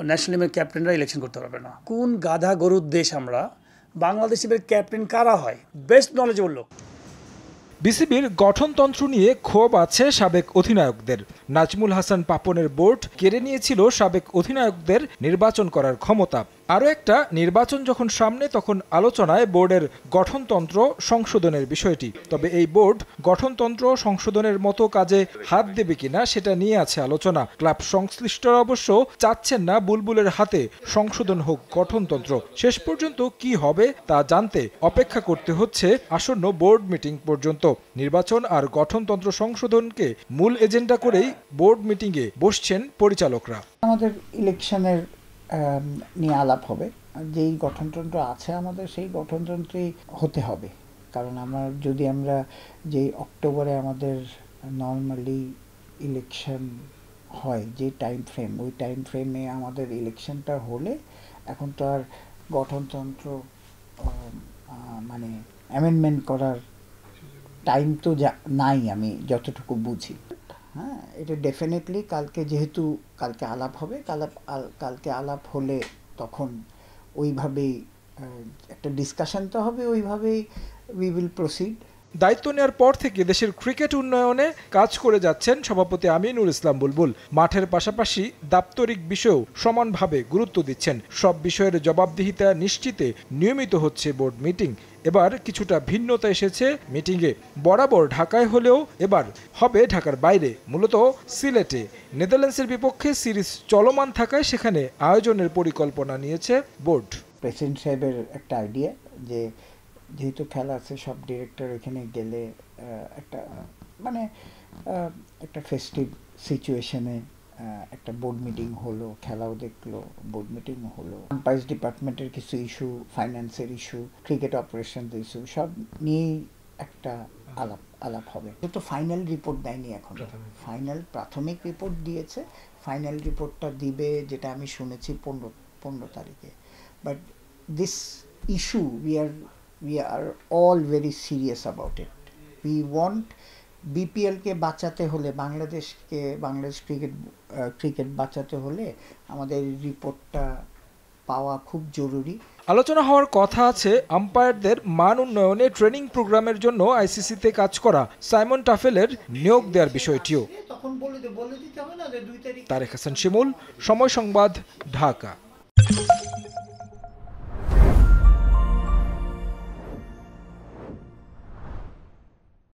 National টিমের ক্যাপ্টেনরা election করতে পারবে না। কোন গাধা গরুর দেশ আমরা? বাংলাদেশের ক্যাপ্টেন কারা হয়? বেস্ট নলেজেবল লোক। বিসিবির গঠনতন্ত্র নিয়ে ক্ষোভ আছে সাবেক অধিনায়কদের। নাজমুল হাসান পাপনের বোর্ড কেড়ে নিয়েছিল সাবেক অধিনায়কদের নির্বাচন করার ক্ষমতা। আরও একটা নির্বাচন যখন সামনে, তখন আলোচনায় বোর্ডের গঠনতন্ত্র সংশোধনের বিষয়টি। তবে এই বোর্ড গঠনতন্ত্র সংশোধনের মতো কাজে হাত দেবে কিনা সেটা নিয়ে আছে আলোচনা। ক্লাব সংশ্লিষ্টরা অবশ্য চাচ্ছেন না বুলবুলের হাতে সংশোধন হোক গঠনতন্ত্র। শেষ পর্যন্ত কি হবে তা জানতে অপেক্ষা করতে হচ্ছে আসন্ন বোর্ড মিটিং পর্যন্ত। নির্বাচন আর গঠনতন্ত্র সংশোধনকে মূল এজেন্ডা করেই বোর্ড মিটিংয়ে বসছেন পরিচালকরা। আমাদের ইলেকশনের নিয়ে আলাপ হবে। যেই গঠনতন্ত্র আছে আমাদের, সেই গঠনতন্ত্রেই হতে হবে। কারণ আমরা যে অক্টোবরে আমাদের নর্মালি ইলেকশন হয়, যে টাইম ফ্রেম, ওই টাইম ফ্রেমে আমাদের ইলেকশনটা হলে এখন তো আর গঠনতন্ত্র মানে অ্যামেন্ডমেন্ট করার টাইম তো নাই, আমি যতটুকু বুঝি। হ্যাঁ, এটা ডেফিনেটলি যেহেতু কালকে আলাপ হবে, কালকে আলাপ হলে তখন ওইভাবেই একটা ডিসকাশন তো হবে, ওইভাবেই উই উইল প্রসিড। দায়িত্ব নেওয়ার পর থেকে দেশের ক্রিকেট উন্নয়নে কাজ করে যাচ্ছেন সভাপতি আমিনুল ইসলাম বুলবুল। মাঠের পাশাপাশি দাপ্তরিক বিষয়েও সমানভাবে গুরুত্ব দিচ্ছেন। সব বিষয়ের জবাবদিহিতা নিশ্চিতে নিয়মিত হচ্ছে বোর্ড মিটিং। এবার কিছুটা ভিন্নতা এসেছে মিটিংয়ে। বরাবর ঢাকায় হলেও এবার হবে ঢাকার বাইরে, মূলত সিলেটে। নেদারল্যান্ডসের বিপক্ষে সিরিজ চলমান থাকায় সেখানে আয়োজনের পরিকল্পনা নিয়েছে বোর্ড। প্রেসিডেন্ট সাহেবের একটা আইডিয়া যে যেহেতু খেলা আছে, সব ডিরেক্টর এখানে গেলে একটা ফেস্টিভ সিচুয়েশনে একটা বোর্ড মিটিং হলো, খেলাও দেখলো, বোর্ড মিটিং হলো। আম্পায়ার্স ডিপার্টমেন্টের কিছু ইস্যু, ফাইন্যান্সের ইস্যু, ক্রিকেট অপারেশনস ইস্যু, সব নিয়েই একটা আলাপ হবে। তো ফাইনাল রিপোর্ট দেয়নি এখন, প্রাথমিক রিপোর্ট দিয়েছে। ফাইনাল রিপোর্টটা দিবে, যেটা আমি শুনেছি 15 তারিখে। But this issue we are all very serious about it. We want BPL কে বাঁচাতে হলে, বাংলাদেশ ক্রিকেট বাঁচাতে হলে আমাদের রিপোর্টটা পাওয়া খুব জরুরি। আলোচনা হওয়ার কথা আছে আম্পায়ারদের মান উন্নয়নে ট্রেনিং প্রোগ্রামের জন্য আইসিসিতে কাজ করা সাইমন টাফেলের নিয়োগ দেওয়ার বিষয়টিও। তারেক হাসান শিমুল, সময় সংবাদ, ঢাকা।